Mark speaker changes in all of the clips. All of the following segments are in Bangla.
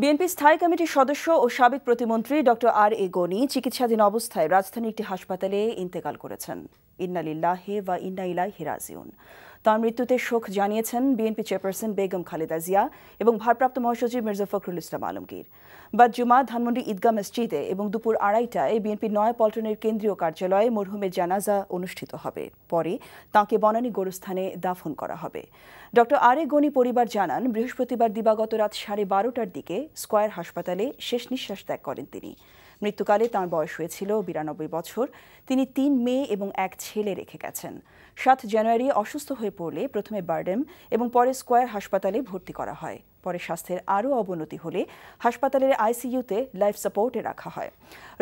Speaker 1: বিএনপি স্থায়ী কমিটির সদস্য ও সাবেক প্রতিমন্ত্রী ডক্টর আর এ গনি চিকিৎসাধীন অবস্থায় রাজধানীর একটি হাসপাতালে ইন্তেকাল করেছেন। ইন্না লিল্লাহি ওয়া ইন্না ইলাইহি রাজিউন। তাঁর মৃত্যুতে শোক জানিয়েছেন বিএনপি চেয়ারপারসন বেগম খালেদা জিয়া এবং ভারপ্রাপ্ত মহাসচিব মির্জা ফখরুল ইসলাম আলমগীর। বাদ জুমা ধানমন্ডি ঈদগাহ মসজিদে এবং দুপুর 2:30টায় বিএনপি নয়াপল্টনের কেন্দ্রীয় কার্যালয়ে মরহুমের জানাজা অনুষ্ঠিত হবে। পরে তাঁকে বনানী গোরস্থানে দাফন করা হবে। ডক্টর আর এ গনি পরিবার জানান, বৃহস্পতিবার দিবাগত রাত 12:30টার দিকে স্কয়ার হাসপাতালে শেষ নিঃশ্বাস ত্যাগ করেন তিনি। মৃত্যুকালে তাঁর বয়স হয়েছিল 92 বছর। তিনি 3 মেয়ে এবং 1 ছেলে রেখে গেছেন। 7 জানুয়ারি অসুস্থ হয়ে পড়লে প্রথমে বারডেম এবং পরে স্কয়ার হাসপাতালে ভর্তি করা হয়। পরে স্বাস্থ্যের আরও অবনতি হলে হাসপাতালের আইসিইউতে লাইফ সাপোর্টে রাখা হয়।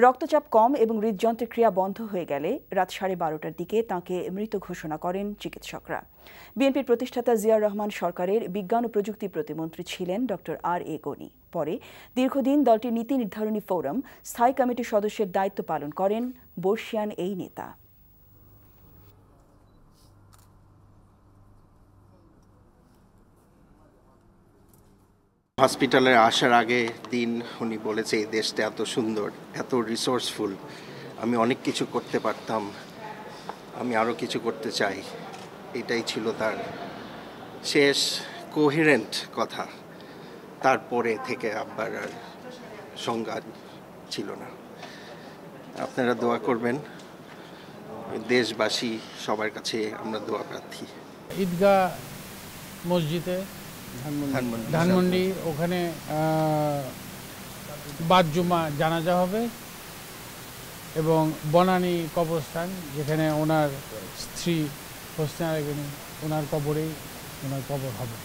Speaker 1: রক্তচাপ কম এবং হৃদযন্ত্রের ক্রিয়া বন্ধ হয়ে গেলে রাত 12:30টার দিকে তাঁকে মৃত ঘোষণা করেন চিকিৎসকরা। বিএনপির প্রতিষ্ঠাতা জিয়াউর রহমান সরকারের বিজ্ঞান ও প্রযুক্তি প্রতিমন্ত্রী ছিলেন ডক্টর আর এ গনি। পরে দীর্ঘদিন দলটির নীতি নির্ধারণী ফোরাম স্থায়ী কমিটির সদস্যের দায়িত্ব পালন করেন বর্ষিয়ান এই নেতা।
Speaker 2: হসপিটালে আসার আগে দিন উনি বলেছে এই দেশটা এত সুন্দর, এত রিসোর্সফুল, আমি অনেক কিছু করতে পারতাম, আমি আরও কিছু করতে চাই। এটাই ছিল তার শেষ কোহেরেন্ট কথা। তারপরে থেকে আবার আর সংজ্ঞা ছিল না। আপনারা দোয়া করবেন, দেশবাসী সবার কাছে আমরা দোয়া প্রার্থী।
Speaker 3: ঈদগাহ মসজিদে ধানমন্ডি ওখানে বাদ জুমা জানাজা হবে এবং বনানী কবরস্থান, যেখানে ওনার স্ত্রী হোসনে আরা গনি, ওনার কবরেই ওনার কবর হবে।